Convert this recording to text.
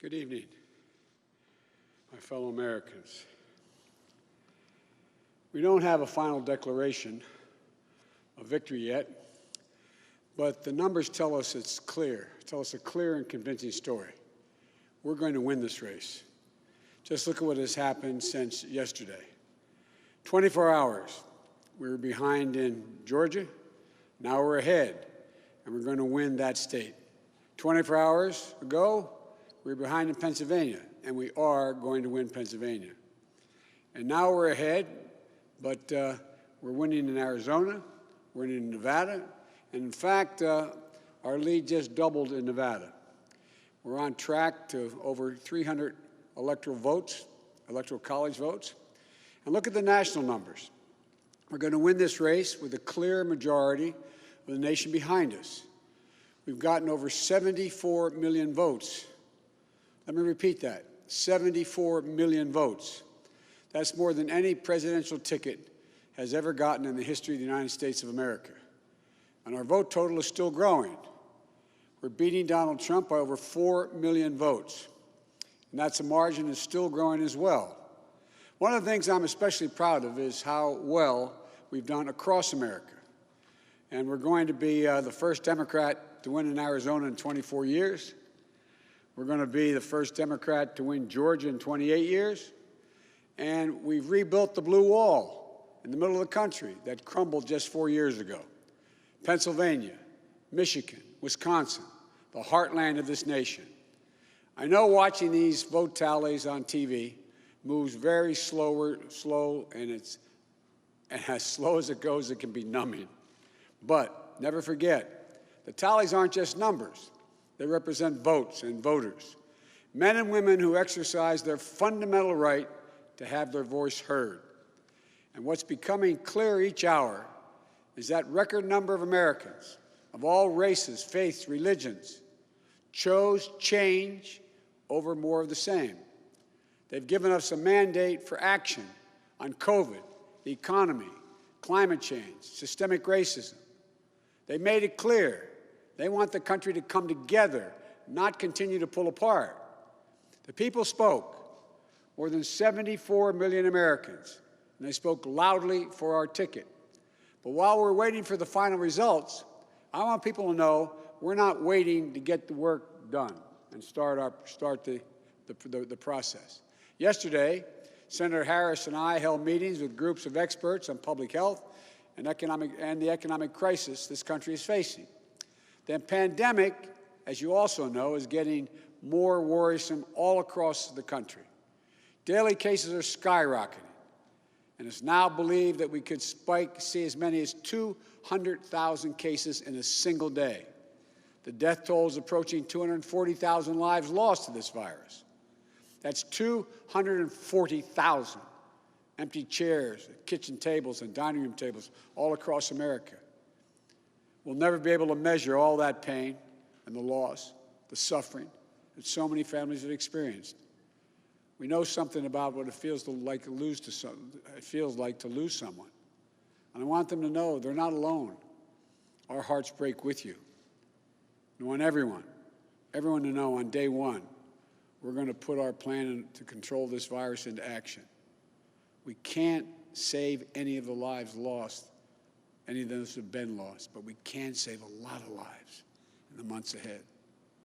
Good evening, my fellow Americans. We don't have a final declaration of victory yet, but the numbers tell us it's clear, tell us a clear and convincing story. We're going to win this race. Just look at what has happened since yesterday. 24 hours, we were behind in Georgia. Now we're ahead, and we're going to win that state. 24 hours ago, we were behind in Pennsylvania, and we are going to win Pennsylvania. And now we're ahead, but we're winning in Arizona, we're winning in Nevada, and in fact, our lead just doubled in Nevada. We're on track to over 300 electoral votes, electoral college votes. And look at the national numbers. We're going to win this race with a clear majority of the nation behind us. We've gotten over 74 million votes. Let me repeat that, 74 million votes. That's more than any presidential ticket has ever gotten in the history of the United States of America. And our vote total is still growing. We're beating Donald Trump by over 4 million votes. And that's a margin that's still growing as well. One of the things I'm especially proud of is how well we've done across America. And we're going to be the first Democrat to win in Arizona in 24 years. We're going to be the first Democrat to win Georgia in 28 years. And we've rebuilt the blue wall in the middle of the country that crumbled just 4 years ago. Pennsylvania, Michigan, Wisconsin, the heartland of this nation. I know watching these vote tallies on TV moves very slow, and as slow as it goes, it can be numbing. But never forget, the tallies aren't just numbers. They represent votes and voters, men and women who exercise their fundamental right to have their voice heard. And what's becoming clear each hour is that record number of Americans of all races, faiths, religions chose change over more of the same. They've given us a mandate for action on COVID, the economy, climate change, systemic racism. They made it clear they want the country to come together, not continue to pull apart. The people spoke, more than 74 million Americans, and they spoke loudly for our ticket. But while we're waiting for the final results, I want people to know we're not waiting to get the work done and start the process. Yesterday, Senator Harris and I held meetings with groups of experts on public health and the economic crisis this country is facing. The pandemic, as you also know, is getting more worrisome all across the country. Daily cases are skyrocketing, and it's now believed that we could see as many as 200,000 cases in a single day. The death toll is approaching 240,000 lives lost to this virus. That's 240,000 empty chairs, kitchen tables, and dining room tables all across America. We'll never be able to measure all that pain and the loss, the suffering that so many families have experienced. We know something about what it feels like to lose someone. And I want them to know they're not alone. Our hearts break with you. I want everyone to know on day one, we're going to put our plan to control this virus into action. We can't save any of the lives lost, any of those have been lost, but we can save a lot of lives in the months ahead.